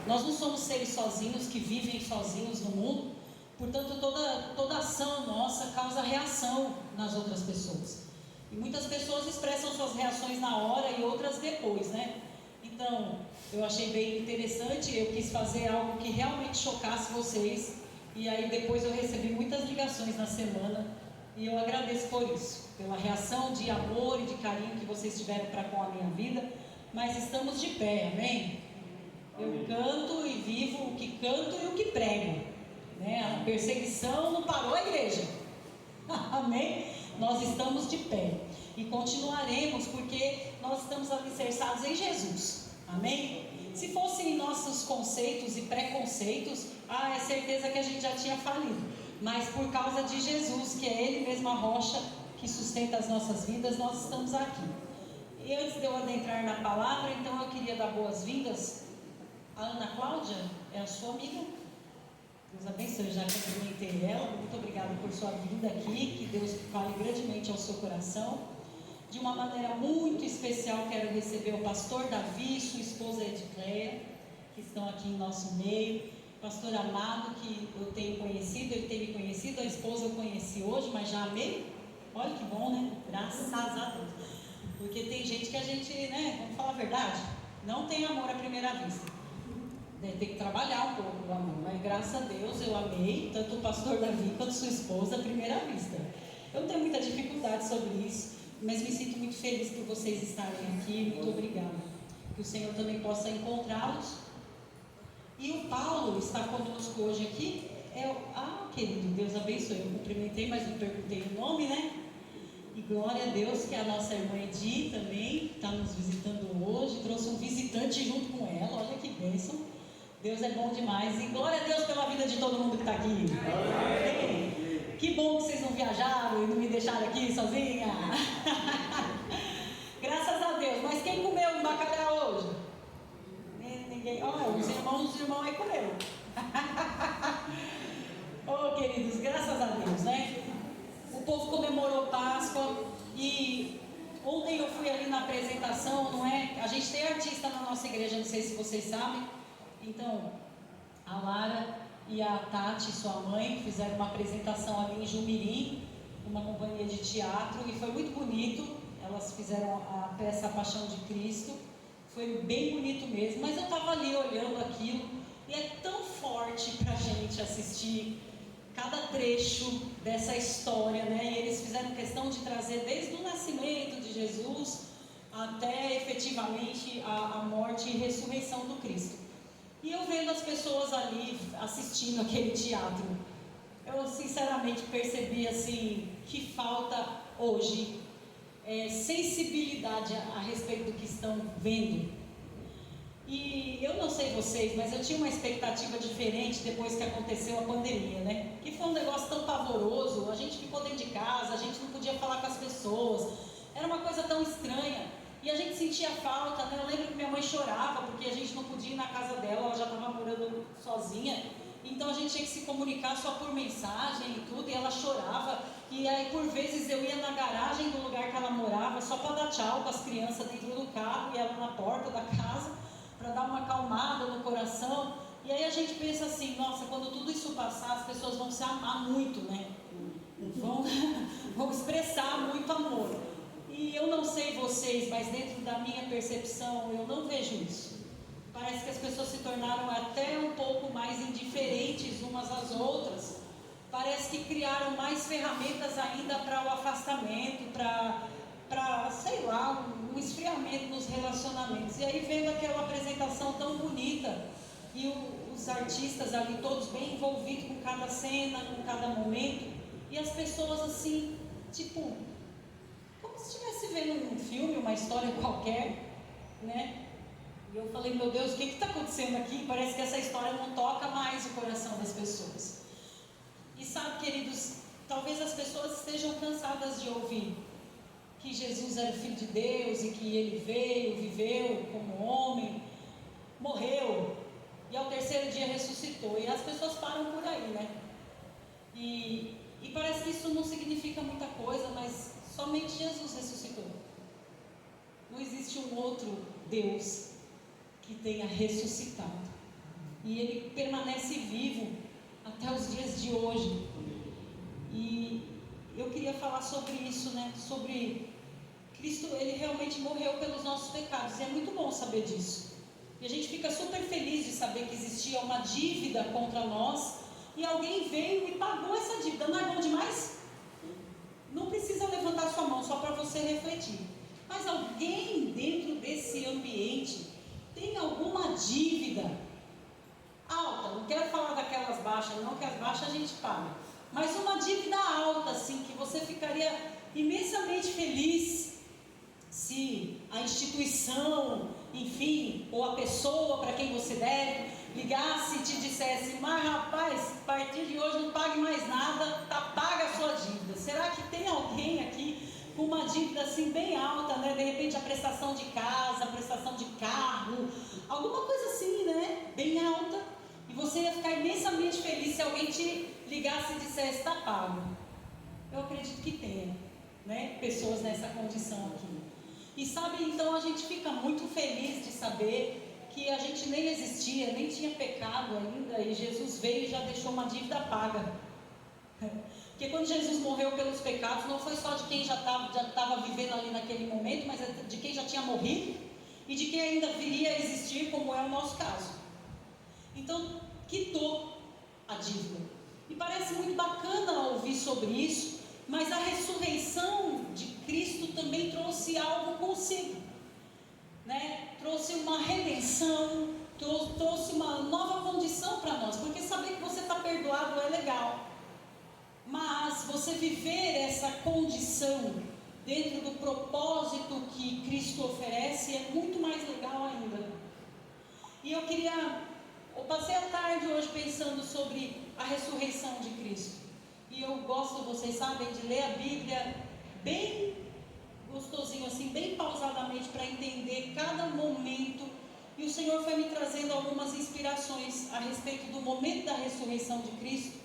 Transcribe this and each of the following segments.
Nós não somos seres sozinhos que vivem sozinhos no mundo, portanto toda ação nossa causa reação nas outras pessoas. E muitas pessoas expressam suas reações na hora e outras depois, né? Então, eu achei bem interessante, eu quis fazer algo que realmente chocasse vocês. E aí depois eu recebi muitas ligações na semana e eu agradeço por isso, pela reação de amor e de carinho que vocês tiveram para com a minha vida. Mas estamos de pé, amém? Eu canto e vivo o que canto e o que prego, né? A perseguição não parou a igreja. Amém? Nós estamos de pé e continuaremos, porque nós estamos alicerçados em Jesus. Amém? Se fossem nossos conceitos e preconceitos, é certeza que a gente já tinha falido. Mas por causa de Jesus, que é Ele mesmo a rocha que sustenta as nossas vidas, nós estamos aqui. E antes de eu adentrar na palavra, então eu queria dar boas-vindas a Ana Cláudia, é a sua amiga. Deus abençoe, já cumprimentei ela. Muito obrigada por sua vinda aqui. Que Deus fale grandemente ao seu coração. De uma maneira muito especial, quero receber o pastor Davi e sua esposa Edicleia, que estão aqui em nosso meio. Pastor amado, que eu tenho conhecido, ele tem me conhecido. A esposa eu conheci hoje, mas já amei. Olha que bom, né? Graças a Deus. Porque tem gente que a gente, né, vamos falar a verdade, não tem amor à primeira vista. Tem que trabalhar um pouco o amor, mas graças a Deus eu amei tanto o pastor Davi quanto sua esposa à primeira vista. Eu não tenho muita dificuldade sobre isso, mas me sinto muito feliz por vocês estarem aqui. Muito obrigada. Que o Senhor também possa encontrá-los. E o Paulo está conosco hoje aqui. Querido, Deus abençoe. Eu cumprimentei, mas não perguntei o nome, né? E glória a Deus que a nossa irmã Edi também está nos visitando hoje. Trouxe um visitante junto com ela. Olha que bênção. Deus é bom demais. E glória a Deus pela vida de todo mundo que está aqui. Amém. Que bom que vocês não viajaram e não me deixaram aqui sozinha. Graças a Deus. Mas quem comeu um bacalhau hoje? Ninguém. Os irmãos aí comeram. Queridos, graças a Deus, né? O povo comemorou Páscoa. E ontem eu fui ali na apresentação, não é? A gente tem artista na nossa igreja, não sei se vocês sabem. Então, a Lara e a Tati, sua mãe, fizeram uma apresentação ali em Jumirim, uma companhia de teatro, e foi muito bonito. Elas fizeram a peça A Paixão de Cristo, foi bem bonito mesmo. Mas eu estava ali olhando aquilo, e é tão forte para a gente assistir cada trecho dessa história, né? E eles fizeram questão de trazer desde o nascimento de Jesus até efetivamente a morte e ressurreição do Cristo. E eu vendo as pessoas ali assistindo aquele teatro, eu sinceramente percebi assim, que falta hoje sensibilidade a respeito do que estão vendo. E eu não sei vocês, mas eu tinha uma expectativa diferente depois que aconteceu a pandemia, né? Que foi um negócio tão pavoroso, a gente ficou dentro de casa, a gente não podia falar com as pessoas, era uma coisa tão estranha. E a gente sentia falta, né? Eu lembro que minha mãe chorava porque a gente não podia ir na casa dela, ela já estava morando sozinha. Então a gente tinha que se comunicar só por mensagem e tudo, e ela chorava. E aí por vezes eu ia na garagem do lugar que ela morava só para dar tchau com as crianças dentro do carro e ela na porta da casa, para dar uma acalmada no coração. E aí a gente pensa assim, nossa, quando tudo isso passar, as pessoas vão se amar muito, né? Vão expressar muito amor. E eu não sei vocês, mas dentro da minha percepção, eu não vejo isso. Parece que as pessoas se tornaram até um pouco mais indiferentes umas às outras. Parece que criaram mais ferramentas ainda para o afastamento, para sei lá, um esfriamento nos relacionamentos. E aí vendo aquela apresentação tão bonita, e os artistas ali todos bem envolvidos com cada cena, com cada momento, e as pessoas assim, tipo, como se estivesse vendo um filme, uma história qualquer, né? E eu falei, meu Deus, o que está acontecendo aqui? Parece que essa história não toca mais o coração das pessoas. E sabe, queridos, talvez as pessoas estejam cansadas de ouvir que Jesus era o Filho de Deus e que Ele veio, viveu como homem, morreu e ao terceiro dia ressuscitou. E as pessoas param por aí, né? E parece que isso não significa muita coisa, mas somente Jesus ressuscitou. Não existe um outro Deus que tenha ressuscitado. e Ele permanece vivo até os dias de hoje. E eu queria falar sobre isso, né? Sobre Cristo, Ele realmente morreu pelos nossos pecados, e é muito bom saber disso. E a gente fica super feliz de saber que existia uma dívida contra nós, e alguém veio e pagou essa dívida. Não é bom demais? Não precisa levantar sua mão, só para você refletir. Mas alguém dentro desse ambiente tem alguma dívida alta? Não quero falar daquelas baixas, não, que as baixas a gente paga. Mas uma dívida alta, assim, que você ficaria imensamente feliz se a instituição, enfim, ou a pessoa para quem você deve, ligasse e te dissesse: mas rapaz, a partir de hoje não pague mais nada, tá paga a sua dívida. Será que tem alguém aqui com uma dívida assim bem alta, né? De repente a prestação de casa, a prestação de carro, alguma coisa assim, né? Bem alta. E você ia ficar imensamente feliz se alguém te ligasse e dissesse: está pago. Eu acredito que tenha, né? Pessoas nessa condição aqui. E sabe, então a gente fica muito feliz de saber que a gente nem existia, nem tinha pecado ainda, e Jesus veio e já deixou uma dívida paga. Porque quando Jesus morreu pelos pecados, não foi só de quem já estava vivendo ali naquele momento, mas de quem já tinha morrido e de quem ainda viria a existir, como é o nosso caso. Então, quitou a dívida. E parece muito bacana ouvir sobre isso, mas a ressurreição de Cristo também trouxe algo consigo, né? Trouxe uma redenção, trouxe uma nova condição para nós, porque saber que você está perdoado é legal, mas você viver essa condição dentro do propósito que Cristo oferece é muito mais legal ainda. E eu passei a tarde hoje pensando sobre a ressurreição de Cristo. E eu gosto, vocês sabem, de ler a Bíblia bem gostosinho, assim, bem pausadamente, para entender cada momento. E o Senhor foi me trazendo algumas inspirações a respeito do momento da ressurreição de Cristo.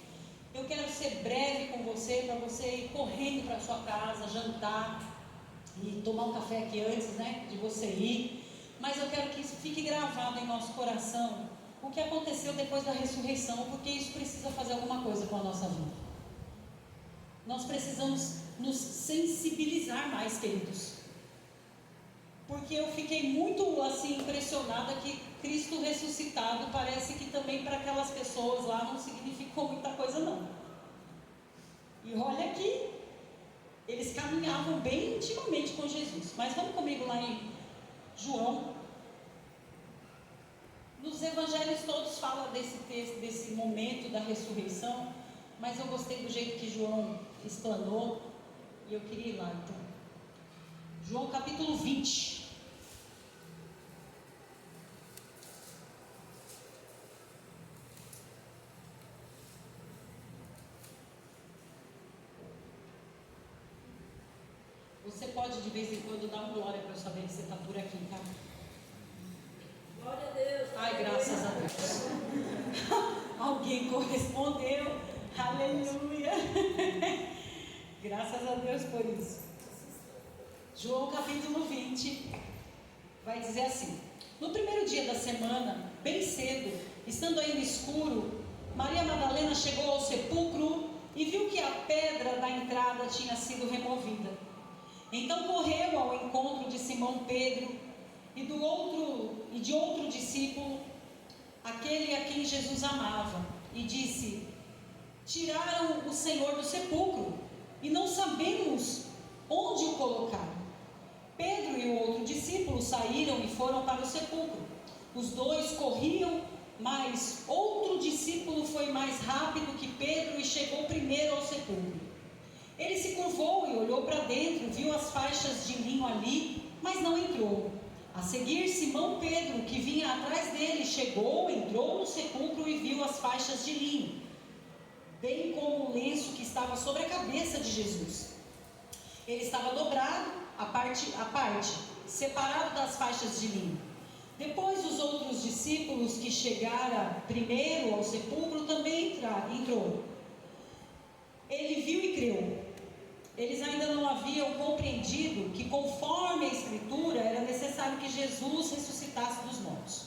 Eu quero ser breve com você, para você ir correndo para a sua casa, jantar e tomar um café aqui antes, né, de você ir. Mas eu quero que isso fique gravado em nosso coração, o que aconteceu depois da ressurreição, porque isso precisa fazer alguma coisa com a nossa vida. Nós precisamos nos sensibilizar mais, queridos. Porque eu fiquei muito assim impressionada que Cristo ressuscitado parece que também para aquelas pessoas lá não significou muita coisa não. E olha que eles caminhavam bem intimamente com Jesus. Mas vamos comigo lá em João. Nos evangelhos todos falam desse texto, desse momento da ressurreição, mas eu gostei do jeito que João explanou e eu queria ir lá então. João capítulo 20. Você pode de vez em quando dar uma glória para eu saber que você está por aqui, tá? Glória a Deus. Ai, graças a Deus. Alguém correspondeu. Aleluia. Graças a Deus por isso. João capítulo 20 vai dizer assim: no primeiro dia da semana, bem cedo, estando ainda escuro, Maria Madalena chegou ao sepulcro e viu que a pedra da entrada tinha sido removida. Então correu ao encontro de Simão Pedro e de outro discípulo, aquele a quem Jesus amava, e disse: tiraram o Senhor do sepulcro e não sabemos onde o colocaram. Pedro e o outro discípulo saíram e foram para o sepulcro. Os dois corriam, mas outro discípulo foi mais rápido que Pedro e chegou primeiro ao sepulcro. Ele se curvou e olhou para dentro, viu as faixas de linho ali, mas não entrou. A seguir, Simão Pedro, que vinha atrás dele, chegou, entrou no sepulcro e viu as faixas de linho, bem como o lenço que estava sobre a cabeça de Jesus. Ele estava dobrado, a parte, separado das faixas de linho. Depois os outros discípulos que chegaram primeiro ao sepulcro também entrou. Ele viu e creu. Eles ainda não haviam compreendido que, conforme a Escritura, era necessário que Jesus ressuscitasse dos mortos.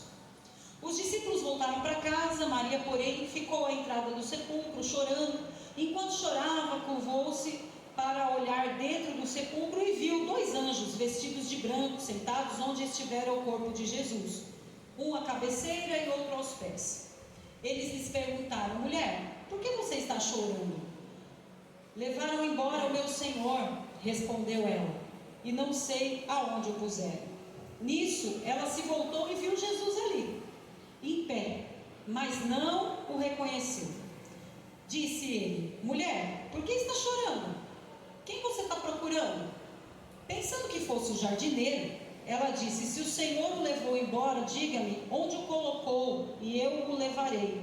Os discípulos voltaram para casa Maria, porém, ficou à entrada do sepulcro, chorando. Enquanto chorava, curvou-se para olhar dentro do sepulcro e viu 2 anjos vestidos de branco, sentados onde estivera o corpo de Jesus, um à cabeceira e outro aos pés. Eles lhes perguntaram: mulher, por que você está chorando? Levaram embora o meu Senhor, respondeu ela, e não sei aonde o puseram. Nisso, ela se voltou e viu Jesus ali, em pé, mas não o reconheceu. Disse ele: mulher, por que está chorando? Quem você está procurando? Pensando que fosse o jardineiro, ela disse: se o Senhor o levou embora, diga-me onde o colocou e eu o levarei.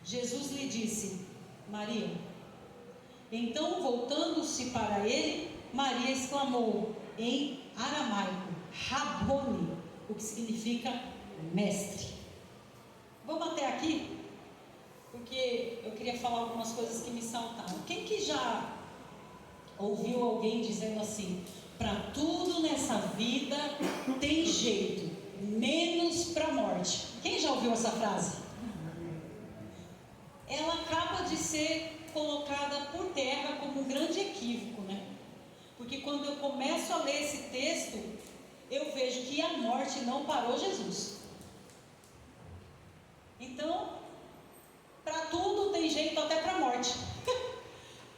Jesus lhe disse: Maria. Então, voltando-se para ele, Maria exclamou em aramaico: Rabone, o que significa mestre. Vamos até aqui, porque eu queria falar algumas coisas que me saltaram. Quem que já ouviu alguém dizendo assim: para tudo nessa vida tem jeito, menos para a morte? Quem já ouviu essa frase? Ela acaba de ser colocada por terra como um grande equívoco, né? Porque quando eu começo a ler esse texto, eu vejo que a morte não parou Jesus. Então, para tudo tem jeito, até para a morte.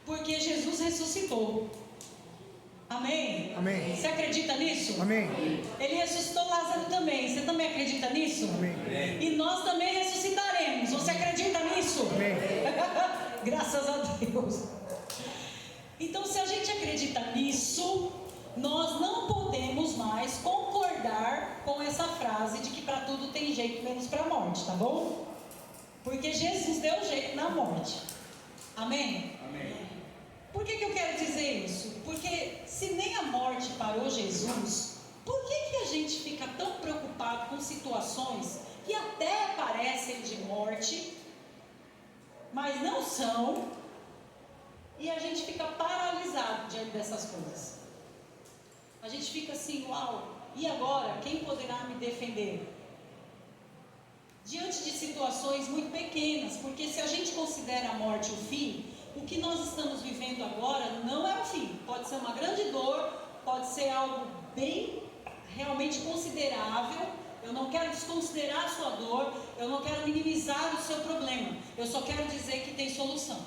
Porque Jesus ressuscitou. Amém? Amém. Você acredita nisso? Amém. Ele ressuscitou Lázaro também. Você também acredita nisso? Amém. E nós também ressuscitaremos. Você acredita nisso? Amém. Graças a Deus. Então, se a gente acredita nisso, nós não podemos mais concordar com essa frase de que para tudo tem jeito, menos para a morte, tá bom? Porque Jesus deu jeito na morte. Amém? Amém. Por que eu quero dizer isso? Porque se nem a morte parou Jesus, por que a gente fica tão preocupado com situações que até parecem de morte, mas não são, e a gente fica paralisado diante dessas coisas? A gente fica assim: uau, e agora? Quem poderá me defender? Diante de situações muito pequenas, porque se a gente considera a morte o fim, o que nós estamos vivendo agora não é o fim. Pode ser uma grande dor, pode ser algo bem realmente considerável. Eu não quero desconsiderar a sua dor, eu não quero minimizar o seu problema, eu só quero dizer que tem solução.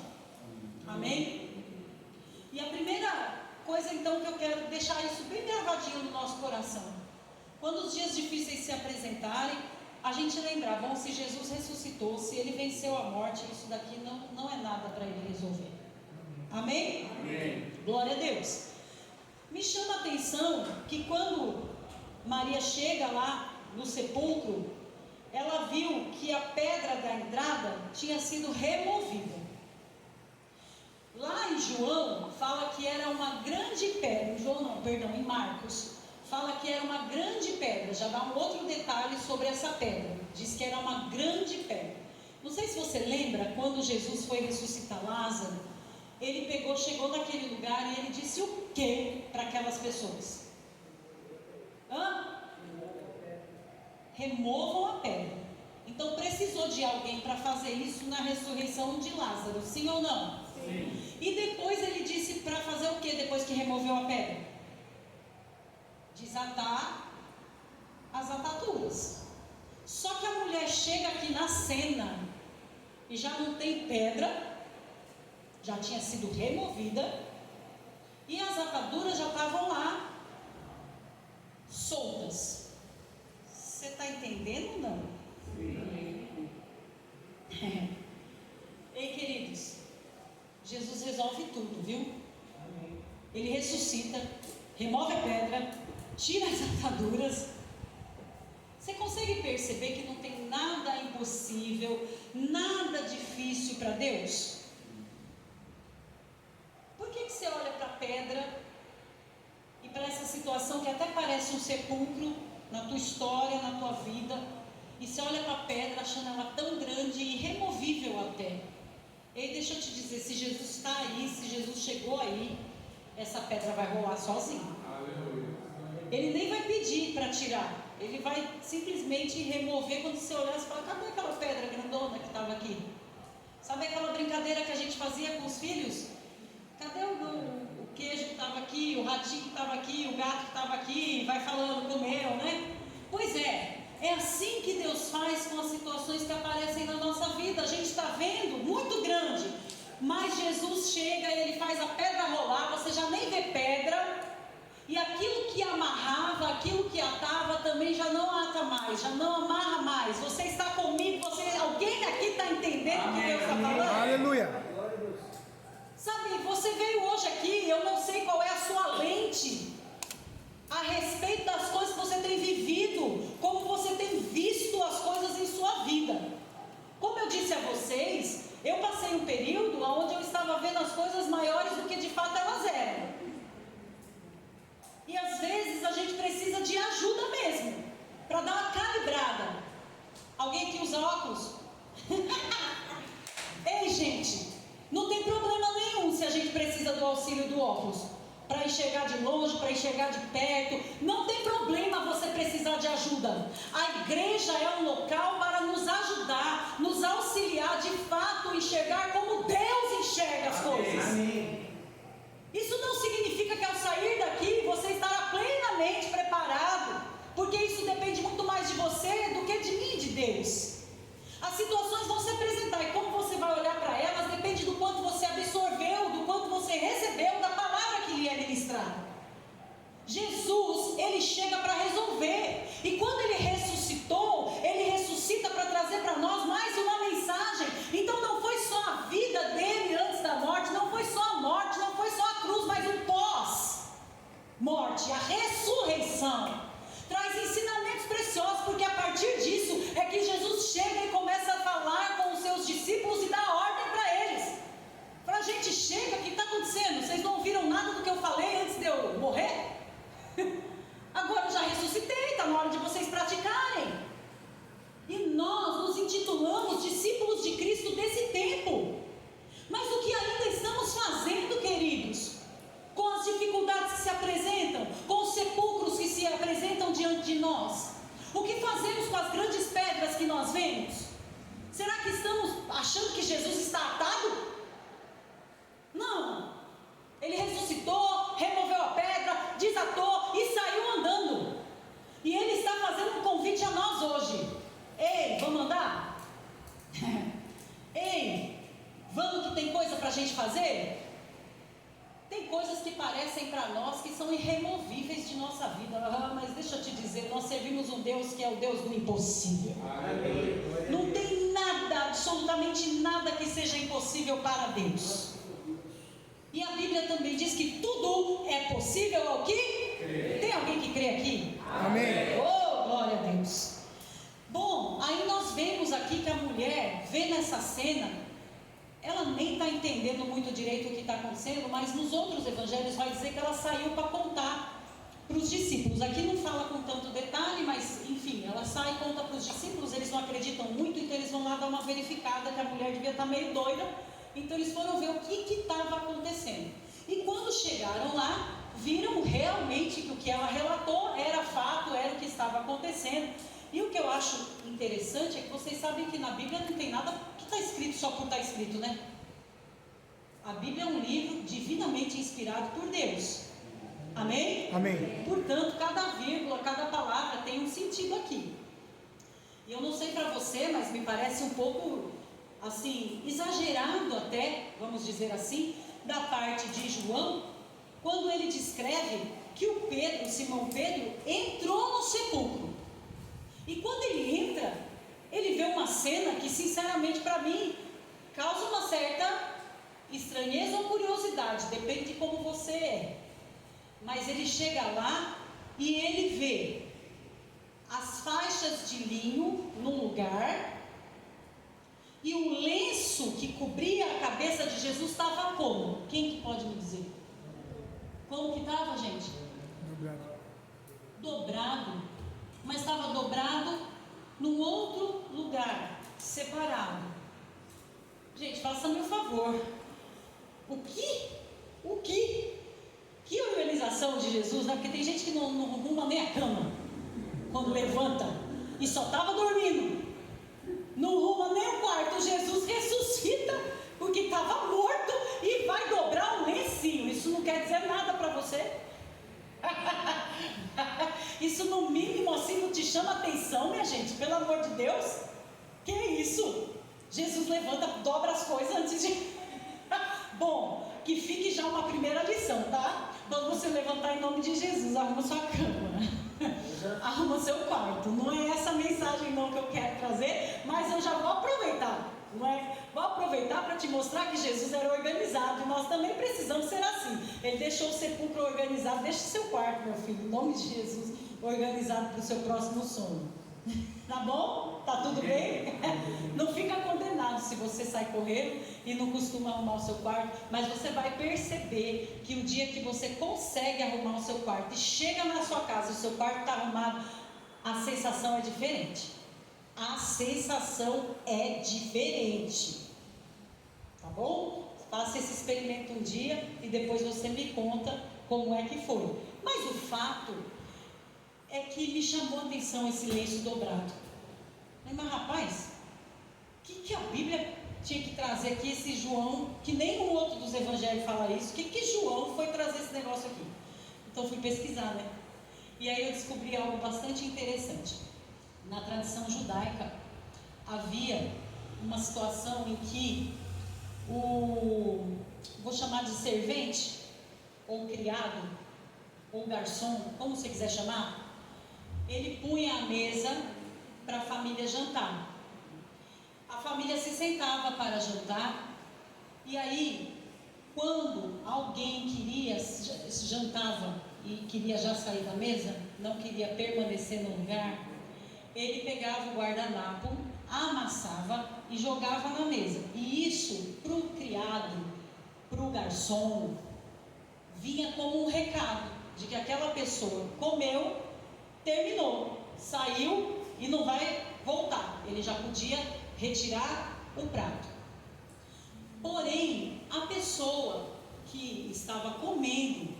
Amém? E a primeira coisa então que eu quero deixar isso bem gravadinho no nosso coração: quando os dias difíceis se apresentarem, a gente lembrar: bom, se Jesus ressuscitou, se ele venceu a morte, isso daqui não é nada para ele resolver. Amém? Amém. Glória a Deus. Me chama a atenção que quando Maria chega lá no sepulcro, ela viu que a pedra da entrada tinha sido removida. Lá em João fala que era uma grande pedra. Em Marcos fala que era uma grande pedra. Já dá um outro detalhe sobre essa pedra. Diz que era uma grande pedra. Não sei se você lembra, quando Jesus foi ressuscitar Lázaro, ele chegou naquele lugar e ele disse o que para aquelas pessoas? Removam a pedra. Então precisou de alguém para fazer isso na ressurreição de Lázaro, sim ou não? Sim. E depois ele disse para fazer o que depois que removeu a pedra? Desatar as ataduras. Só que a mulher chega aqui na cena e já não tem pedra, já tinha sido removida, e as ataduras já estavam lá soltas. Você está entendendo ou não? Sim. Ei, queridos, Jesus resolve tudo, viu? Ele ressuscita, remove a pedra, tira as ataduras. Você consegue perceber que não tem nada impossível, nada difícil para Deus? Por que você olha para a pedra e para essa situação que até parece um sepulcro na tua história, na tua vida, e você olha para a pedra achando ela tão grande e irremovível até? E deixa eu te dizer, se Jesus está aí, se Jesus chegou aí, essa pedra vai rolar sozinha. Ele nem vai pedir para tirar, ele vai simplesmente remover. Quando você olhar, você fala: cadê aquela pedra grandona? filhos, cadê o queijo que estava aqui, o ratinho que estava aqui, o gato que estava aqui, vai falando, comeu, né? Pois é assim que Deus faz com as situações que aparecem na nossa vida. A gente está vendo muito grande, mas Jesus chega e Ele faz a pedra rolar, você já nem vê pedra, e aquilo que amarrava, aquilo que atava também já não ata mais, já não amarra mais. Você está comigo, alguém aqui está entendendo o que Deus está falando? Aleluia! Sabe, você veio hoje aqui, eu não sei qual é a sua lente a respeito das coisas que você tem vivido, como você tem visto as coisas em sua vida. Como eu disse a vocês, eu passei um período onde eu estava vendo as coisas maiores do que de fato elas eram. E às vezes a gente precisa de ajuda mesmo, para dar uma calibrada. Alguém aqui usa óculos? Ei, gente, não tem problema nenhum se a gente precisa do auxílio do óculos, para enxergar de longe, para enxergar de perto. Não tem problema você precisar de ajuda. A igreja é um local para nos ajudar, nos auxiliar de fato, enxergar como Deus enxerga as coisas. Amém. Isso não significa que ao sair daqui você estará plenamente preparado, porque isso depende muito mais de você do que de mim e de Deus. As situações vão se apresentar e como você vai olhar para elas depende do quanto você absorveu, do quanto você recebeu da palavra que lhe é ministrada. Jesus, Ele chega para resolver, e quando Ele ressuscitou, Ele ressuscita para trazer para nós mais uma mensagem. Então não foi só a vida dele antes da morte, não foi só a morte, não foi só a cruz, mas o pós-morte, a ressurreição. Traz ensinamentos preciosos, porque a partir disso é que Jesus chega e começa a falar com os seus discípulos e dá ordem para eles. Para a gente chega, o que está acontecendo? Vocês não ouviram nada do que eu falei antes de eu morrer? Agora eu já ressuscitei, está na hora de vocês praticarem. E nós nos intitulamos discípulos de Cristo desse tempo. Mas o que ainda estamos fazendo, queridos? Com as dificuldades que se apresentam, com os sepulcros que se apresentam diante de nós, o que fazemos com as grandes pedras que nós vemos? Será que estamos achando que Jesus está atado? Não. Ele ressuscitou, removeu a pedra, desatou e saiu andando. E Ele está fazendo um convite a nós hoje. Ei, vamos andar? Ei, vamos que tem coisa para a gente fazer? Tem coisas que parecem para nós que são irremovíveis de nossa vida. Mas deixa eu te dizer, nós servimos um Deus que é o Deus do impossível. Não tem nada, absolutamente nada que seja impossível para Deus. E a Bíblia também diz que tudo é possível ao que crê. Tem alguém que crê aqui? Amém. Oh, glória a Deus. Bom, aí nós vemos aqui que a mulher vê nessa cena, ela nem está entendendo muito direito o que está acontecendo, mas nos outros evangelhos vai dizer que ela saiu para contar para os discípulos. Aqui não fala com tanto detalhe, mas enfim, ela sai e conta para os discípulos. Eles não acreditam muito, então eles vão lá dar uma verificada que a mulher devia estar meio doida. Então eles foram ver o que estava acontecendo. E quando chegaram lá, viram realmente que o que ela relatou era fato, era o que estava acontecendo. E o que eu acho interessante é que vocês sabem que na Bíblia não tem nada que está escrito só por estar escrito, né? A Bíblia é um livro divinamente inspirado por Deus. Amém? Amém. Portanto, cada vírgula, cada palavra tem um sentido aqui. E eu não sei para você, mas me parece um pouco, assim, exagerado até, vamos dizer assim, da parte de João, quando ele descreve que o Pedro, Simão Pedro, entrou no sepulcro. E quando ele entra, ele vê uma cena que sinceramente para mim causa uma certa estranheza ou curiosidade, depende de como você é. Mas ele chega lá e ele vê as faixas de linho num lugar, e o lenço que cobria a cabeça de Jesus estava como? Quem que pode me dizer? Como que estava, gente? Dobrado. Mas estava dobrado num outro lugar, separado. Gente, faça-me um favor. Que organização de Jesus, né? Porque tem gente que não arruma nem a cama quando levanta e só estava dormindo. Não arruma nem o quarto. Jesus ressuscita porque estava morto e chama atenção, minha gente, pelo amor de Deus. Que isso? Jesus levanta, dobra as coisas antes de... Bom, que fique já uma primeira lição, tá? Quando você levantar em nome de Jesus, arruma sua cama, arruma seu quarto. Não é essa mensagem não que eu quero trazer, mas eu já vou aproveitar, não é? Vou aproveitar para te mostrar que Jesus era organizado e nós também precisamos ser assim. Ele deixou o sepulcro organizado. Deixa o seu quarto, meu filho, em nome de Jesus, organizado para o seu próximo sono. Tá bom? Tá tudo bem? Não fica condenado se você sai correndo e não costuma arrumar o seu quarto, mas você vai perceber que o dia que você consegue arrumar o seu quarto e chega na sua casa e o seu quarto está arrumado, a sensação é diferente. A sensação é diferente. Tá bom? Faça esse experimento um dia e depois você me conta como é que foi. Mas o fato é que me chamou a atenção esse lenço dobrado. Mas rapaz, o que a Bíblia tinha que trazer aqui, esse João, que nenhum outro dos evangelhos fala isso, o que João foi trazer esse negócio aqui? Então fui pesquisar, né? E aí eu descobri algo bastante interessante. Na tradição judaica, havia uma situação em que vou chamar de servente, ou criado, ou garçom, como você quiser chamar, ele punha a mesa para a família jantar. A família se sentava para jantar, e aí, quando alguém jantava e queria já sair da mesa, não queria permanecer no lugar, ele pegava o guardanapo, amassava e jogava na mesa. E isso, para o criado, para o garçom, vinha como um recado de que aquela pessoa comeu, terminou, saiu e não vai voltar. Ele já podia retirar o prato. Porém, a pessoa que estava comendo,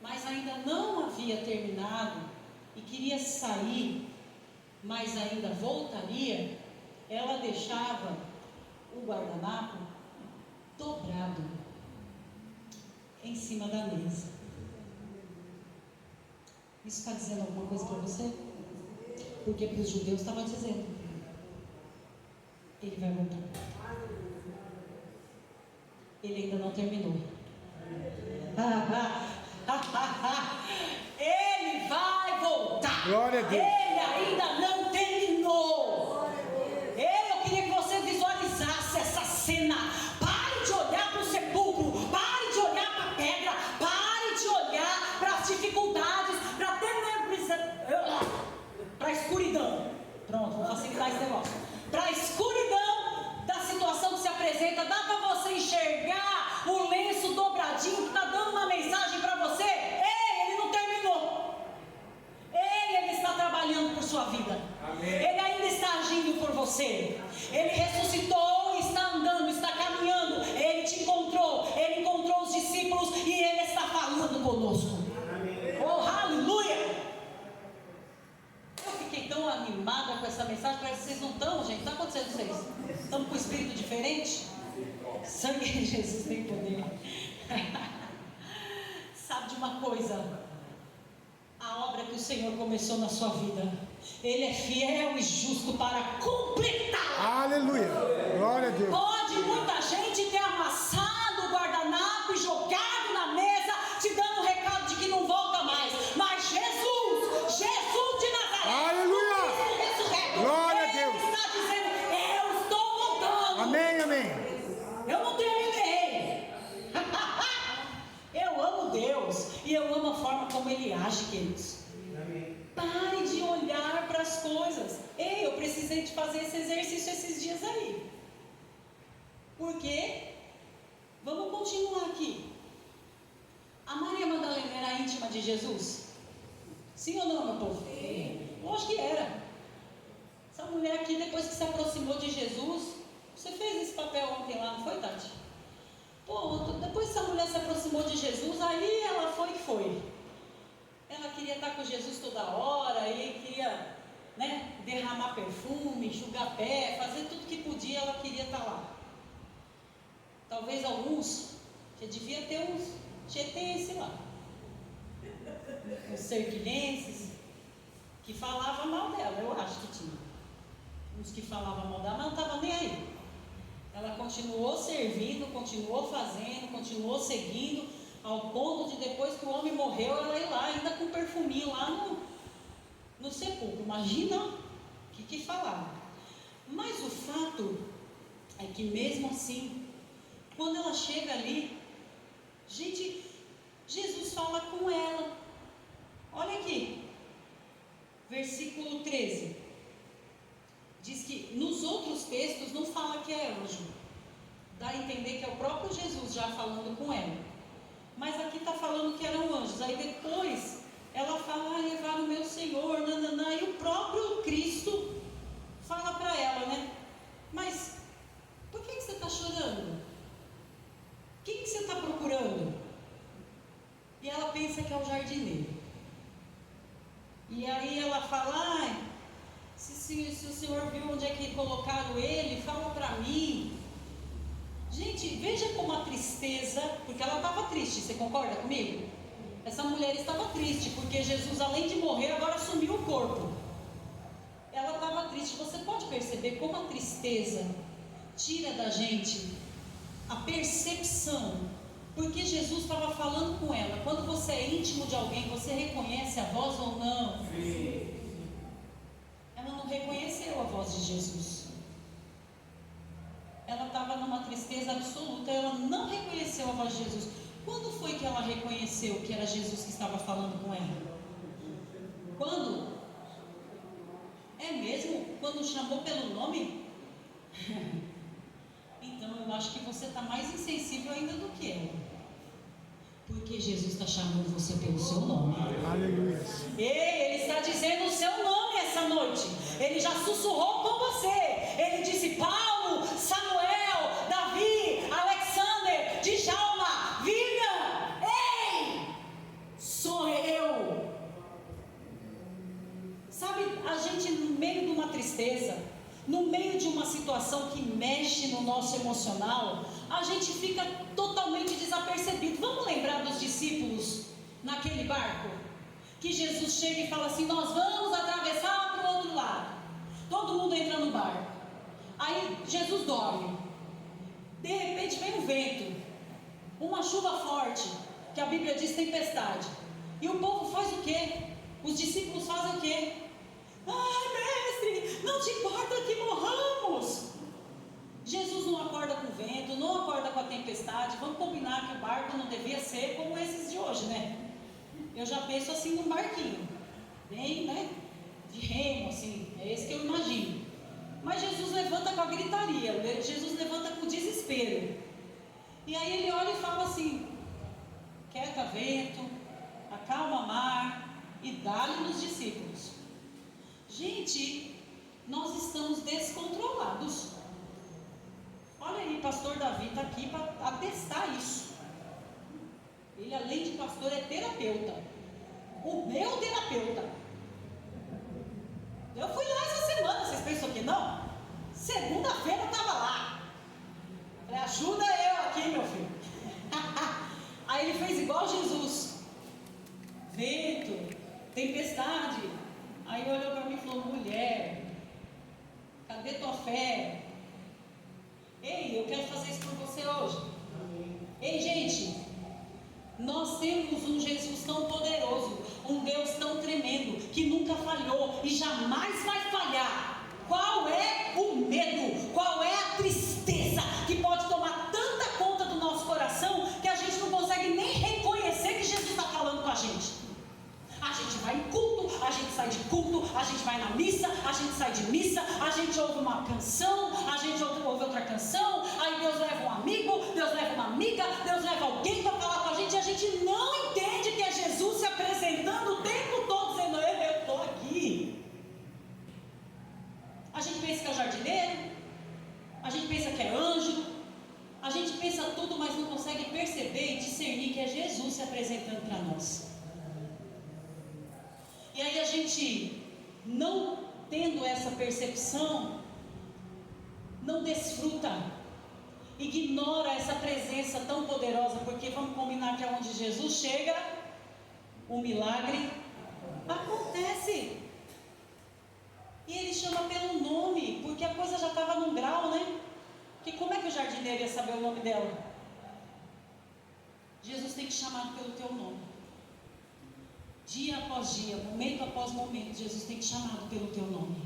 mas ainda não havia terminado e queria sair, mas ainda voltaria, ela deixava o guardanapo dobrado em cima da mesa. Isso está dizendo alguma coisa para você? Porque para os judeus estava dizendo: ele vai voltar. Ele ainda não terminou. Ele vai voltar. Glória a Deus. Ele ainda não terminou. Eu queria que você visualizasse essa cena. Pare de olhar para o sepulcro. Pare de olhar para a pedra. Pare de olhar para as dificuldades, para a escuridão. Pronto, vou facilitar esse negócio. Para a escuridão da situação que se apresenta. Dá para você enxergar o lenço dobradinho que está dando uma mensagem para você? Ei, ele não terminou. Ele está trabalhando por sua vida. Amém. Ele ainda está agindo por você. Ele ressuscitou, está andando, está caminhando. Ele te encontrou, ele encontrou os discípulos e ele está falando conosco. Amém. Oh, aleluia! Eu fiquei tão animada com essa mensagem. Parece que vocês não estão, gente. Está acontecendo com vocês? Estamos com um espírito diferente? Sangue de Jesus tem poder. Sabe de uma coisa? A obra que o Senhor começou na sua vida, Ele é fiel e justo para completar. Aleluia, glória a Deus. Pode muita gente ter amassado o guardanapo e jogado na mesa, te dando o recado de que não volta mais. Mas Jesus de Nazaré, aleluia, glória a Deus, Ele está dizendo: eu estou voltando. Amém, amém. Eu não terminei. Eu amo Deus e eu amo a forma como Ele age, queridos. Amém. Pare de olhar para as coisas. Ei, eu precisei de fazer esse exercício esses dias aí. Porque, vamos continuar aqui. A Maria Madalena era íntima de Jesus? Sim ou não, meu povo? Sim. Lógico que era. Essa mulher aqui, depois que se aproximou de Jesus, você fez esse papel ontem lá, não foi, Tati? Pô, depois que essa mulher se aproximou de Jesus, aí ela foi que foi. Ela queria estar com Jesus toda hora, e queria, né, derramar perfume, enxugar pé, fazer tudo que podia, ela queria estar lá. Talvez alguns, já devia ter uns tietenses lá. Os serquinenses, que falavam mal dela, eu acho que tinha. Uns que falavam mal dela, mas não estava nem aí. Ela continuou servindo, continuou fazendo, continuou seguindo, ao ponto de depois que o homem morreu, ela ir lá ainda com perfuminho lá no sepulcro. Imagina o que falava. Mas o fato é que mesmo assim, quando ela chega ali, gente, Jesus fala com ela. Olha aqui, versículo 13. Diz que nos outros textos não fala que é anjo. Dá a entender que é o próprio Jesus já falando com ela. Mas aqui está falando que eram anjos. Aí depois ela fala, levar o meu Senhor, nananã. E o próprio Cristo fala para ela, né? Mas por que você está chorando? Quem que você está procurando? E ela pensa que é o jardineiro. E aí ela fala, se o Senhor viu onde é que colocaram ele, fala para mim. Gente, veja como a tristeza, porque ela estava triste, você concorda comigo? Essa mulher estava triste, porque Jesus, além de morrer, agora assumiu o corpo. Ela estava triste. Você pode perceber como a tristeza tira da gente a percepção, porque Jesus estava falando com ela. Quando você é íntimo de alguém, você reconhece a voz ou não? Sim. Ela não reconheceu a voz de Jesus. Ela estava numa tristeza absoluta, ela não reconheceu a voz de Jesus. Quando foi que ela reconheceu que era Jesus que estava falando com ela? Quando? É mesmo? Quando chamou pelo nome? Então eu acho que você está mais insensível ainda do que ela. Porque Jesus está chamando você pelo seu nome. Aleluia. Ei, Ele está dizendo o seu nome essa noite. Ele já sussurrou com você. Ele disse, Paulo, Samuel, Davi, Alexander, Djalma, Vivian. Ei, sou eu. Sabe, a gente no meio de uma tristeza, no meio de uma situação que mexe no nosso emocional, a gente fica totalmente desapercebido. Vamos lembrar dos discípulos naquele barco? Que Jesus chega e fala assim, nós vamos atravessar para o outro lado. Todo mundo entra no barco. Aí Jesus dorme. De repente vem um vento, uma chuva forte, que a Bíblia diz tempestade. E o povo faz o quê? Os discípulos fazem o quê? Ai, mestre, não te importa que morramos. Jesus não acorda com o vento, não acorda com a tempestade. Vamos combinar que o barco não devia ser como esses de hoje, né? Eu já penso assim num barquinho, bem, né? De remo, assim, é esse que eu imagino. Mas Jesus levanta com a gritaria, Jesus levanta com o desespero. E aí ele olha e fala assim, quieta vento, acalma mar e dá-lhe nos discípulos. Gente, nós estamos descontrolados. Olha aí, pastor Davi está aqui para atestar isso. Ele, além de pastor, é terapeuta. O meu terapeuta. Eu fui lá essa semana, vocês pensam que não? Segunda-feira eu estava lá. Falei, ajuda eu aqui, meu filho. Aí ele fez igual Jesus. Vento, tempestade. Aí olhou para mim e falou, mulher, cadê tua fé? Ei, eu quero fazer isso por você hoje. Ei, gente, nós temos um Jesus tão poderoso, um Deus tão tremendo, que nunca falhou e jamais vai falhar. Qual é o medo? Qual é a tristeza que pode tomar tanta conta do nosso coração que a gente não consegue nem reconhecer que Jesus está falando com a gente? A gente vai em culto, a gente sai de culto, a gente vai na missa, a gente sai de missa, a gente ouve uma canção, a gente ouve outra canção, aí Deus leva um amigo, Deus leva uma amiga, Deus leva alguém para falar com a gente, e a gente não entende que é Jesus se apresentando o tempo todo, dizendo, eu estou aqui. A gente pensa que é o jardineiro, a gente pensa que é anjo, a gente pensa tudo, mas não consegue perceber e discernir que é Jesus se apresentando para nós. E aí a gente, não tendo essa percepção, não desfruta, ignora essa presença tão poderosa, porque vamos combinar que aonde Jesus chega, o milagre acontece. E ele chama pelo nome, porque a coisa já estava num grau, né? Porque como é que o jardineiro ia saber o nome dela? Jesus tem que chamar pelo teu nome. Dia após dia, momento após momento, Jesus tem que chamar pelo teu nome.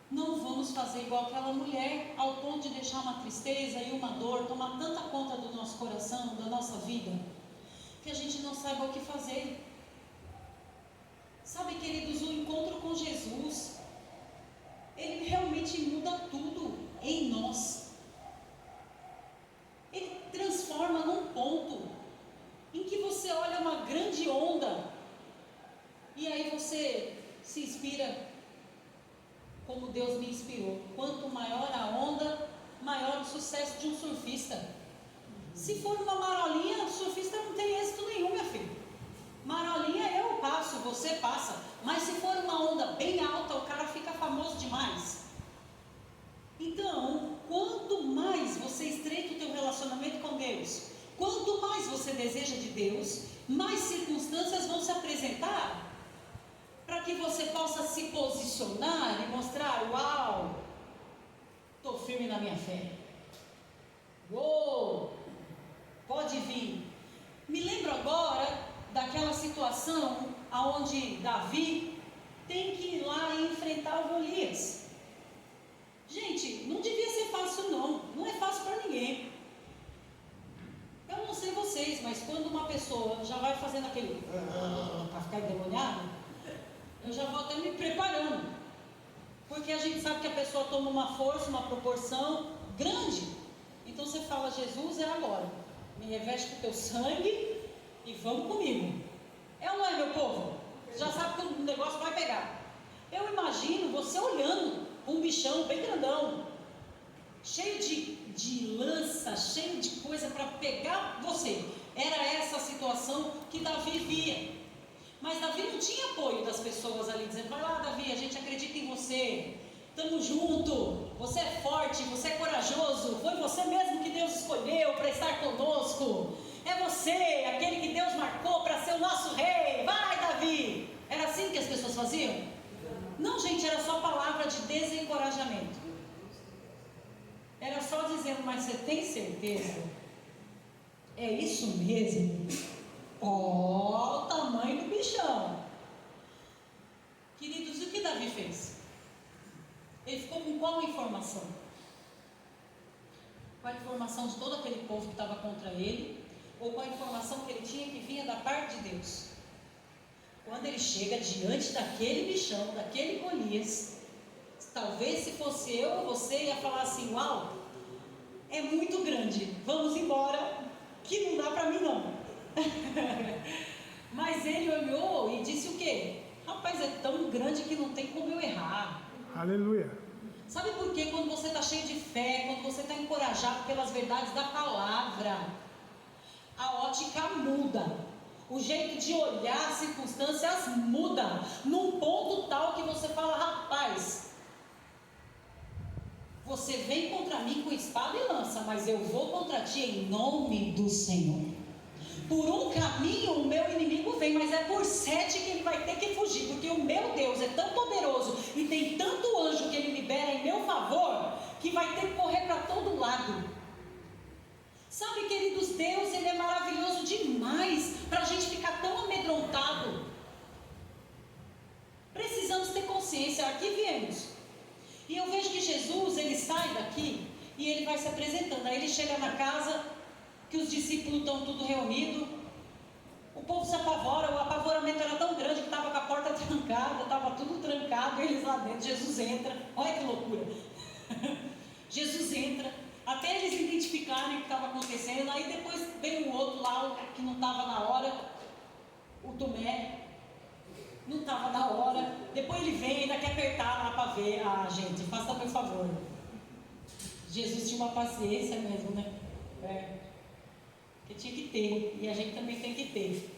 Não vamos fazer igual aquela mulher, ao ponto de deixar uma tristeza e uma dor tomar tanta conta do nosso coração, da nossa vida, que a gente não saiba o que fazer. Sabe, queridos, o encontro com Jesus, ele realmente muda tudo em nós. Ele transforma num ponto em que você olha uma grande onda e aí você se inspira como Deus me inspirou. Quanto maior a onda, maior o sucesso de um surfista. Se for uma marolinha, o surfista não tem êxito nenhum, minha filha. Marolinha eu passo, você passa. Mas se for uma onda bem alta, o cara fica famoso demais. Então, quanto mais você estreita o teu relacionamento com Deus, quanto mais você deseja de Deus, mais circunstâncias vão se apresentar para que você possa se posicionar e mostrar: uau, estou firme na minha fé. Uou, pode vir. Me lembro agora daquela situação onde Davi tem que ir lá e enfrentar o Golias. Gente, não devia ser fácil não. Não é fácil para ninguém. Eu não sei vocês, mas quando uma pessoa já vai fazendo aquele para ficar endemoniado, eu já vou até me preparando, porque a gente sabe que a pessoa toma uma força, uma proporção grande. Então você fala: Jesus, é agora, me reveste com o teu sangue e vamos comigo. É ou não é, meu povo? Já sabe que o negócio vai pegar. Eu imagino você olhando um bichão bem grandão, cheio de lança, cheio de coisa para pegar você. Era essa a situação que Davi via. Mas Davi não tinha apoio das pessoas ali, dizendo: vai lá, Davi, a gente acredita em você, estamos junto, você é forte, você é corajoso, foi você mesmo que Deus escolheu para estar conosco, é você, aquele que Deus marcou para ser o nosso rei, vai, Davi. Era assim que as pessoas faziam? Não, gente, era só palavra de desencorajamento. Era só dizendo: mas você tem certeza? É isso mesmo? Ó, o tamanho do bichão. Queridos, e o que Davi fez? Ele ficou com qual informação? Qual a informação de todo aquele povo que estava contra ele? Ou qual a informação que ele tinha que vinha da parte de Deus? Quando ele chega diante daquele bichão, daquele Golias, talvez se fosse eu ou você, ia falar assim: uau, é muito grande, vamos embora, que não dá para mim não. Mas ele olhou e disse o quê? Rapaz, é tão grande que não tem como eu errar. Aleluia. Sabe por quê? Quando você está cheio de fé, quando você está encorajado pelas verdades da palavra, a ótica muda. O jeito de olhar as circunstâncias muda, num ponto tal que você fala: rapaz, você vem contra mim com espada e lança, mas eu vou contra ti em nome do Senhor. Por um caminho o meu inimigo vem, mas é por 7 que ele vai ter que fugir, porque o meu Deus é tão poderoso e tem tanto anjo que ele libera em meu favor, que vai ter que correr para todo lado. Sabe, queridos, Deus, ele é maravilhoso demais para a gente ficar tão amedrontado. Precisamos ter consciência. Aqui viemos, e eu vejo que Jesus, ele sai daqui e ele vai se apresentando. Aí ele chega na casa que os discípulos estão tudo reunidos. O povo se apavora, o apavoramento era tão grande que estava com a porta trancada, estava tudo trancado, eles lá dentro. Jesus entra, olha que loucura. Jesus entra, até eles identificarem o que estava acontecendo. Aí depois vem o outro lá, que não estava na hora, o Tomé, não estava na hora. Depois ele vem, ainda quer apertar lá para ver. Ah, gente, faça por favor. Jesus tinha uma paciência mesmo, né? Que tinha que ter, e a gente também tem que ter.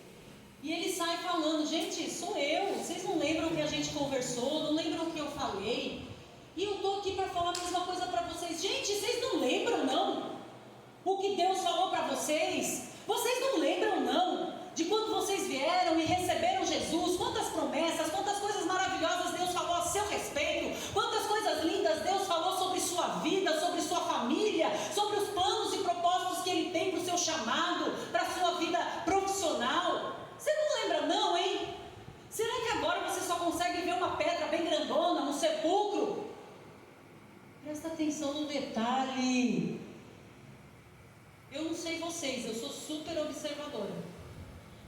E ele sai falando: gente, sou eu, vocês não lembram que a gente conversou, não lembram o que eu falei? E eu estou aqui para falar a mesma coisa para vocês. Gente, vocês não lembram não? O que Deus falou para vocês? Vocês não lembram não? De quando vocês vieram e receberam Jesus, quantas promessas, quantas coisas maravilhosas Deus falou a seu respeito. Presta atenção no detalhe. Eu não sei vocês, eu sou super observadora.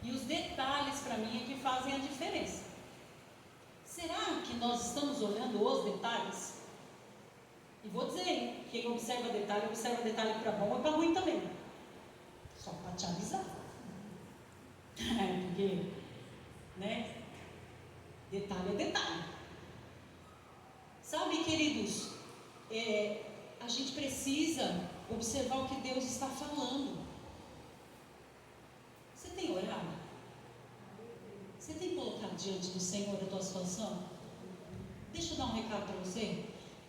E os detalhes para mim é que fazem a diferença. Será que nós estamos olhando os detalhes? E vou dizer, hein, quem observa detalhe para bom e para ruim também. Só para te avisar. Porque, né? Detalhe é detalhe. Sabe, queridos, a gente precisa observar o que Deus está falando. Você tem orado? Você tem colocado diante do Senhor a tua situação? Deixa eu dar um recado para você.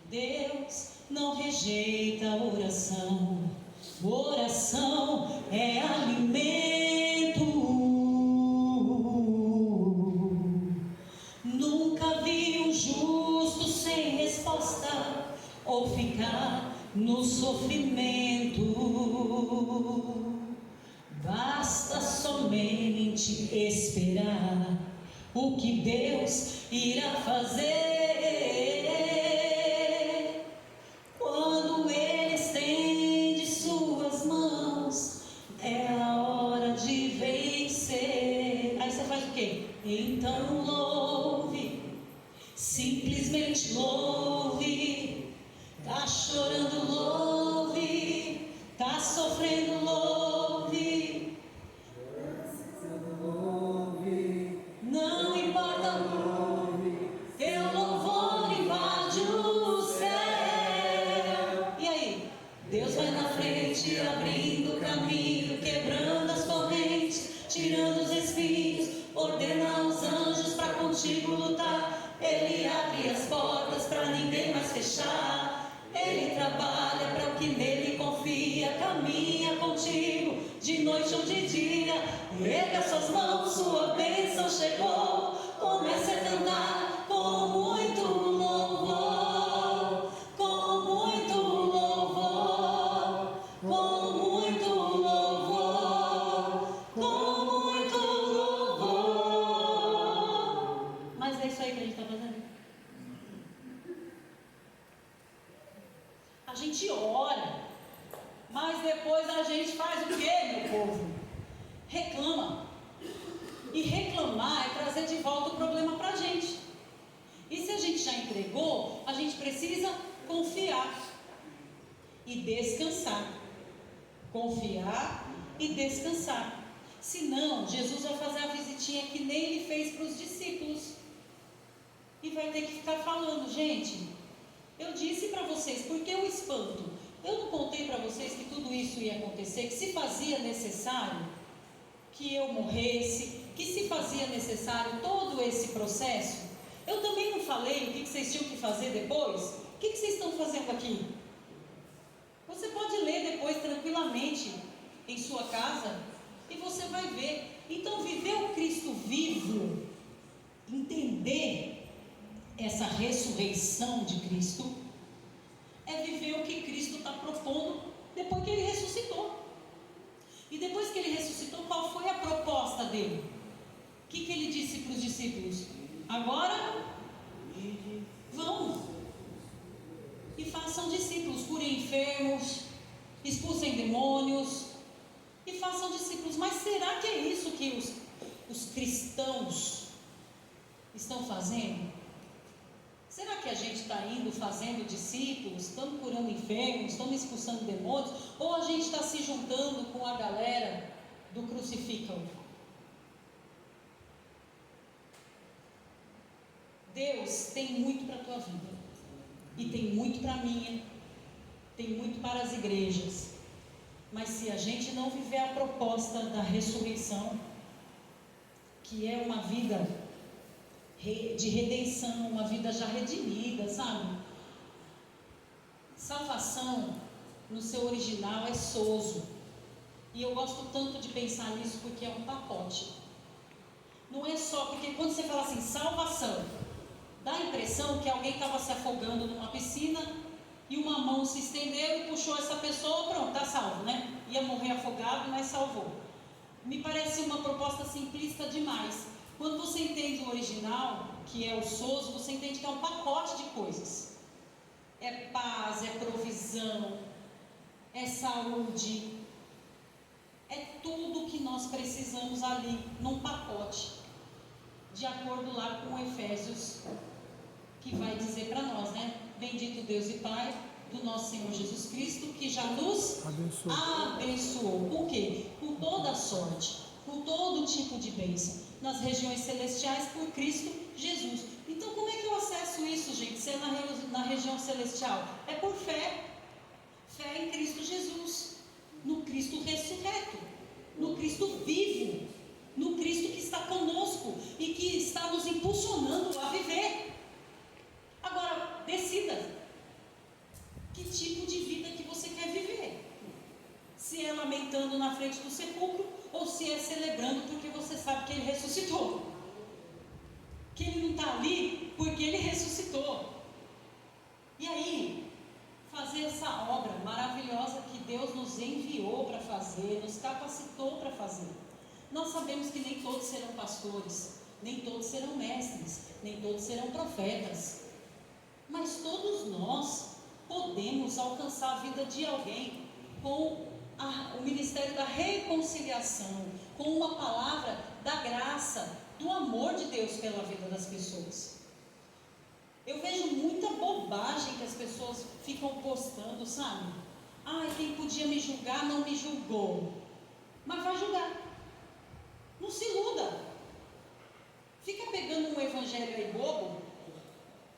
Deus não rejeita a oração. Oração é alimento. Nunca vi um justo sem resposta ou ficar no sofrimento. Basta somente esperar o que Deus irá fazer. Quando Ele estende suas mãos, é a hora de vencer. Aí você faz o quê? Então louve, simplesmente louve. Tá chorando, louve. Tá sofrendo, louve. Não importa, louve. Teu louvor invade o céu. E aí? Deus vai na frente, abrindo o caminho, quebrando as correntes, tirando os espinhos, ordena os anjos para contigo lutar. Ele abre as portas para ninguém mais fechar. Ele trabalha para o que nele confia, caminha contigo de noite ou de dia. Erga suas mãos, sua bênção chegou. Comece a cantar com muito louvor, com muito louvor, com muito louvor, com muito louvor. Mas é isso aí que a gente está fazendo. A gente ora, mas depois a gente faz o quê, meu povo? Reclama. E reclamar é trazer de volta o problema para a gente. E se a gente já entregou, a gente precisa confiar e descansar. Confiar e descansar. Senão, Jesus vai fazer a visitinha que nem ele fez para os discípulos. E vai ter que ficar falando, gente, eu disse para vocês, por que o espanto? Eu não contei para vocês que tudo isso ia acontecer, que se fazia necessário que eu morresse, que se fazia necessário todo esse processo? Eu também não falei o que vocês tinham que fazer depois? O que vocês estão fazendo aqui? Você pode ler depois tranquilamente em sua casa e você vai ver. Então, viver o Cristo vivo, entender essa ressurreição de Cristo, é viver o que Cristo está propondo depois que Ele ressuscitou. E depois que Ele ressuscitou, qual foi a proposta dele? O que Ele disse para os discípulos? Agora, vão e façam discípulos, curem enfermos, expulsem demônios e façam discípulos. Mas será que é isso que os cristãos estão fazendo? Será que a gente está indo fazendo discípulos, estamos curando enfermos, estamos expulsando demônios? Ou a gente está se juntando com a galera do Crucificam? Deus tem muito para a tua vida. E tem muito para a minha. Tem muito para as igrejas. Mas se a gente não viver a proposta da ressurreição, que é uma vida de redenção, uma vida já redimida, sabe? Salvação, no seu original, é sozo. E eu gosto tanto de pensar nisso porque é um pacote. Não é só, porque quando você fala assim, salvação, dá a impressão que alguém estava se afogando numa piscina e uma mão se estendeu e puxou essa pessoa, pronto, está salvo, né? Ia morrer afogado, mas salvou. Me parece uma proposta simplista demais. Quando você entende o original, que é o sozo, você entende que é um pacote de coisas. É paz, é provisão, é saúde, é tudo que nós precisamos ali, num pacote, de acordo lá com Efésios, que vai dizer para nós, né? Bendito Deus e Pai do nosso Senhor Jesus Cristo, que já nos abençoou. Por quê? Com toda a sorte, com todo tipo de bênção, nas regiões celestiais por Cristo Jesus. Então, como é que eu acesso isso, gente? Ser na região celestial? É por fé. Fé em Cristo Jesus, no Cristo ressurreto, no Cristo vivo, no Cristo que está conosco e que está nos impulsionando a viver. Agora, decida. Que tipo de vida que você quer viver? Se é lamentando na frente do sepulcro ou se é celebrando porque você sabe que Ele ressuscitou. Que Ele não está ali porque Ele ressuscitou. E aí, fazer essa obra maravilhosa que Deus nos enviou para fazer, nos capacitou para fazer. Nós sabemos que nem todos serão pastores, nem todos serão mestres, nem todos serão profetas. Mas todos nós podemos alcançar a vida de alguém com o ministério da reconciliação, com uma palavra da graça, do amor de Deus pela vida das pessoas. Eu vejo muita bobagem que as pessoas ficam postando, sabe? Quem podia me julgar não me julgou. Mas vai julgar. Não se iluda. Fica pegando um evangelho aí bobo.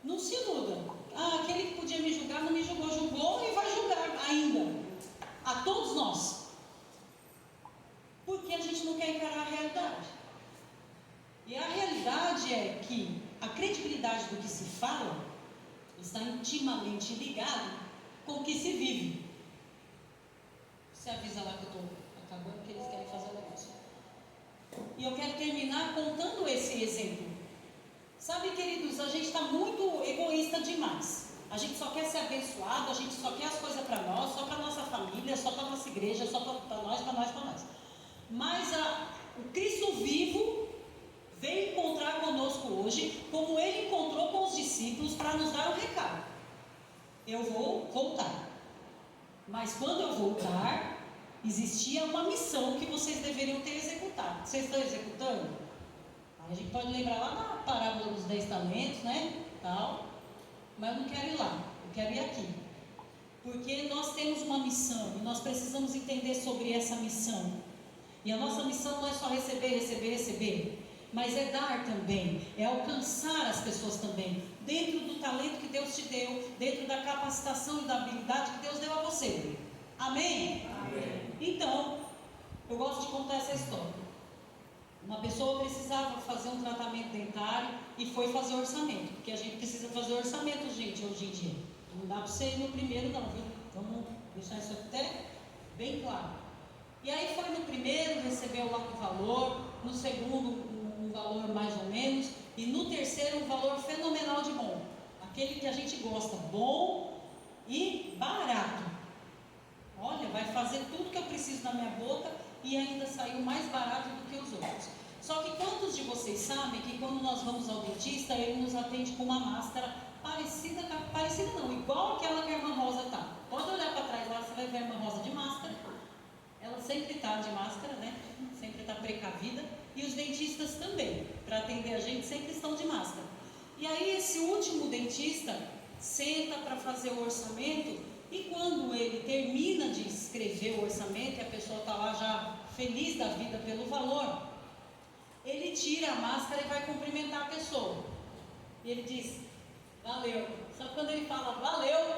Não se iluda. Aquele que podia me julgar não me julgou. Julgou e vai julgar ainda. A todos nós. Porque a gente não quer encarar a realidade. E a realidade é que a credibilidade do que se fala está intimamente ligada com o que se vive. Você avisa lá que eu estou acabando, que eles querem fazer o negócio. E eu quero terminar contando esse exemplo. Sabe, queridos, a gente está muito egoísta demais. A gente só quer ser abençoado, a gente só quer as coisas para nós, só para a nossa família, só para a nossa igreja, só para nós, para nós, para nós. Mas o Cristo vivo veio encontrar conosco hoje, como Ele encontrou com os discípulos, para nos dar um recado. Eu vou voltar. Mas quando eu voltar, existia uma missão que vocês deveriam ter executado. Vocês estão executando? Aí a gente pode lembrar lá na parábola dos 10 talentos, né? Tal. Mas eu não quero ir lá, eu quero ir aqui. Porque nós temos uma missão e nós precisamos entender sobre essa missão. E a nossa missão não é só receber, mas é dar também, é alcançar as pessoas também, dentro do talento que Deus te deu, dentro da capacitação e da habilidade que Deus deu a você. Amém? Amém. Então, eu gosto de contar essa história. Uma pessoa precisava fazer um tratamento dentário e foi fazer orçamento, porque a gente precisa fazer orçamento, gente, hoje em dia. Não dá para você ir no primeiro não, viu? Vamos deixar isso até bem claro. E aí foi no primeiro, recebeu lá um valor, no segundo um valor mais ou menos, e no terceiro um valor fenomenal de bom. Aquele que a gente gosta, bom e barato. Olha, vai fazer tudo que eu preciso na minha boca e ainda saiu mais barato do que os outros. Só que quantos de vocês sabem que quando nós vamos ao dentista, ele nos atende com uma máscara parecida não, igual aquela que a irmã Rosa está. Pode olhar para trás lá, você vai ver a irmã Rosa de máscara. Ela sempre está de máscara, né? Sempre está precavida. E os dentistas também, para atender a gente, sempre estão de máscara. E aí esse último dentista senta para fazer o orçamento, e quando ele termina de escrever o orçamento e a pessoa está lá já feliz da vida pelo valor, ele tira a máscara e vai cumprimentar a pessoa. E ele diz, valeu. Só que quando ele fala valeu,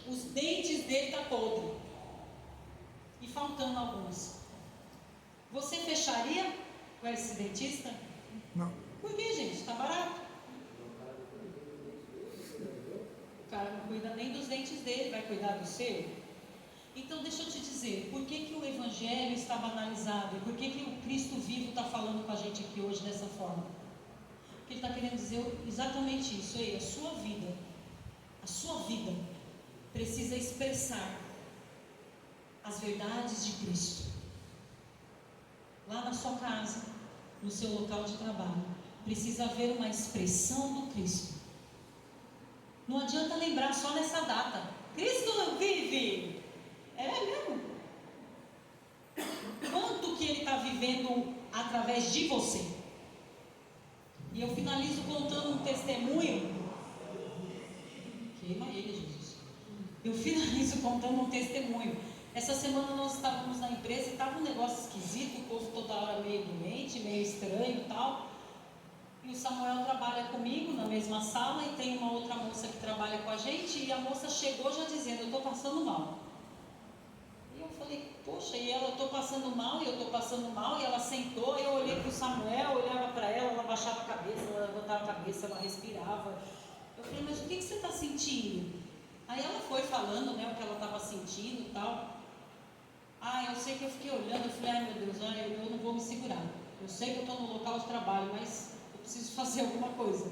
os dentes dele estão podres. E faltando alguns. Você fecharia com esse dentista? Não. Por que, gente? Está barato. O cara não cuida nem dos dentes dele, vai cuidar do seu? Então deixa eu te dizer, por que o Evangelho está banalizado? E por que o Cristo vivo está falando com a gente aqui hoje dessa forma? Porque Ele está querendo dizer exatamente isso. Ei, a sua vida precisa expressar as verdades de Cristo. Lá na sua casa, no seu local de trabalho, precisa haver uma expressão do Cristo. Não adianta lembrar só nessa data. Cristo vivo! através de você. E eu finalizo contando um testemunho. Queima ele, Jesus. Eu finalizo contando um testemunho. Essa semana nós estávamos na empresa e estava um negócio esquisito, o povo toda hora meio doente, meio estranho e tal. E o Samuel trabalha comigo na mesma sala e tem uma outra moça que trabalha com a gente, e a moça chegou já dizendo: eu estou passando mal. E eu falei: poxa, e ela, eu estou passando mal, e eu estou passando mal, e ela sentou, eu olhei para o Samuel, olhava para ela baixava a cabeça, ela levantava a cabeça, ela respirava. Eu falei: mas o que você está sentindo? Aí ela foi falando, né, o que ela estava sentindo e tal. Eu sei que eu fiquei olhando, eu falei: ai meu Deus, eu não vou me segurar. Eu sei que eu estou no local de trabalho, mas eu preciso fazer alguma coisa.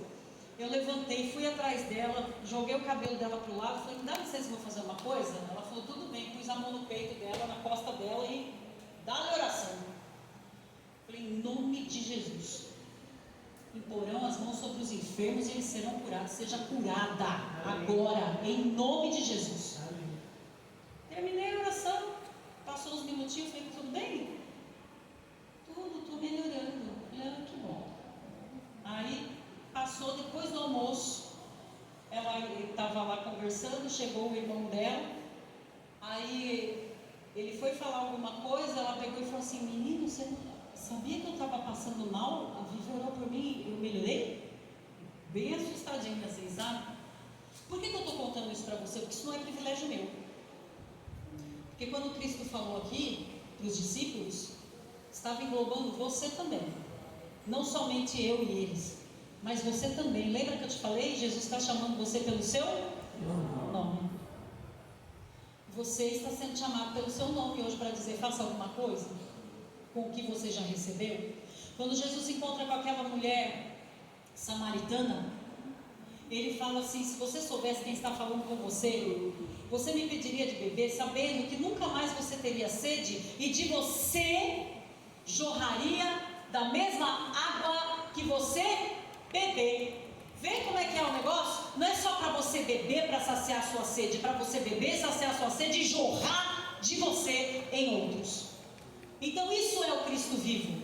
Eu levantei, fui atrás dela, joguei o cabelo dela para o lado, falei: me dá licença, vou fazer uma coisa? Ela falou: tudo bem, pus a mão no peito dela, na costa dela e dá-lhe oração. Falei: em nome de Jesus, imporão as mãos sobre os enfermos e eles serão curados. Seja curada agora, em nome de Jesus. Terminei a oração, passou uns minutinhos, falei: tudo bem? Tudo, estou melhorando. Falei: que bom. Aí passou, depois do almoço, ela estava lá conversando, chegou o irmão dela, aí ele foi falar alguma coisa, ela pegou e falou assim: menino, você não sabia que eu estava passando mal? A Vivi orou por mim, eu melhorei? Bem assustadinha assim, sabe? Por que eu estou contando isso para você? Porque isso não é privilégio meu. Porque quando Cristo falou aqui para os discípulos, estava englobando você também. Não somente eu e eles, mas você também. Lembra que eu te falei? Jesus está chamando você pelo seu nome. Você está sendo chamado pelo seu nome hoje para dizer: faça alguma coisa com o que você já recebeu. Quando Jesus se encontra com aquela mulher samaritana, ele fala assim: se você soubesse quem está falando com você, você me pediria de beber, sabendo que nunca mais você teria sede, e de você jorraria da mesma água que você beber. Vê como é que é o negócio? Não é só para você beber para saciar a sua sede, é para você beber, saciar a sua sede e jorrar de você em outros. Então isso é o Cristo vivo.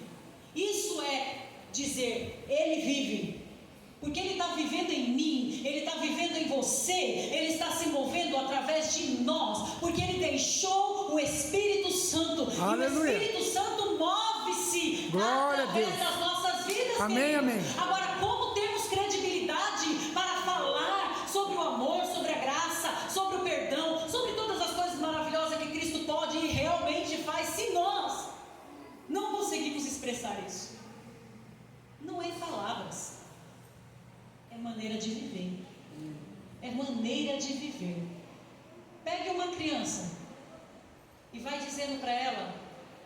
Isso é dizer: Ele vive, porque Ele está vivendo em mim, Ele está vivendo em você, Ele está se movendo através de nós, porque Ele deixou o Espírito Santo. Aleluia. E o Espírito Santo move-se através das nossas vidas. Amém, amém. Agora, como temos credibilidade para falar sobre o amor, sobre a graça, sobre o perdão, sobre todas as coisas maravilhosas que Cristo pode e realmente faz, se nós não conseguimos expressar isso? Não é palavras, é maneira de viver. É maneira de viver. Pegue uma criança e vai dizendo para ela,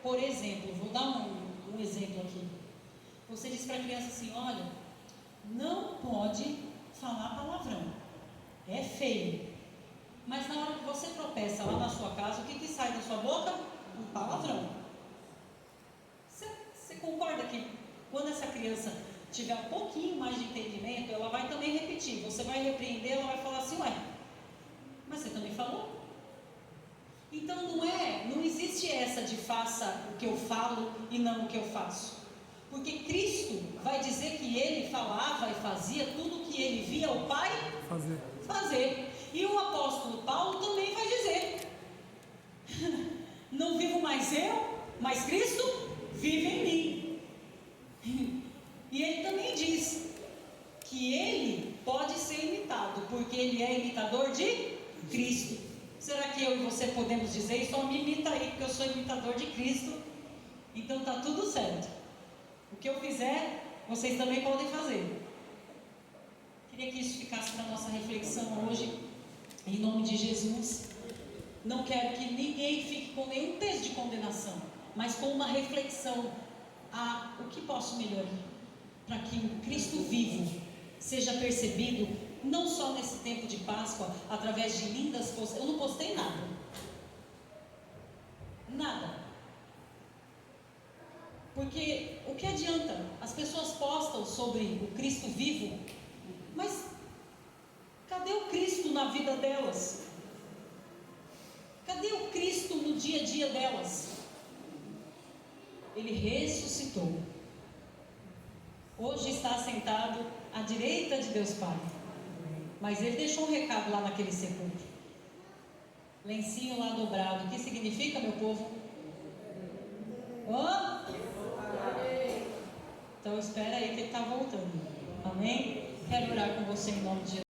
por exemplo, vou dar um exemplo aqui. Você diz para a criança assim: olha, não pode falar palavrão, é feio. Mas na hora que você tropeça lá na sua casa, o que sai da sua boca? Um palavrão. Você concorda que quando essa criança tiver um pouquinho mais de entendimento, ela vai também repetir? Você vai repreender, ela vai falar assim: ué, mas você também falou? Então não existe essa de faça o que eu falo e não o que eu faço. Porque Cristo vai dizer que Ele falava e fazia tudo o que Ele via o Pai fazer. E o apóstolo Paulo também vai dizer: não vivo mais eu, mas Cristo vive em mim. E ele também diz que Ele pode ser imitado, porque Ele é imitador de Cristo. Será que eu e você podemos dizer: só me imita aí, porque eu sou imitador de Cristo? Então está tudo certo. O que eu fizer, vocês também podem fazer. Queria que isso ficasse para a nossa reflexão hoje, em nome de Jesus. Não quero que ninguém fique com nenhum peso de condenação, mas com uma reflexão: o que posso melhorar, para que o Cristo vivo seja percebido, não só nesse tempo de Páscoa, através de lindas postagens. Eu não postei nada. Porque o que adianta? As pessoas postam sobre o Cristo vivo, mas cadê o Cristo na vida delas? Cadê o Cristo no dia a dia delas? Ele ressuscitou. hoje está sentado à direita de Deus Pai. Mas ele deixou um recado lá naquele sepulcro. Lencinho lá dobrado. O que significa, meu povo? Hã? Então espera aí que ele está voltando. Amém? Quero orar com você em nome de Jesus.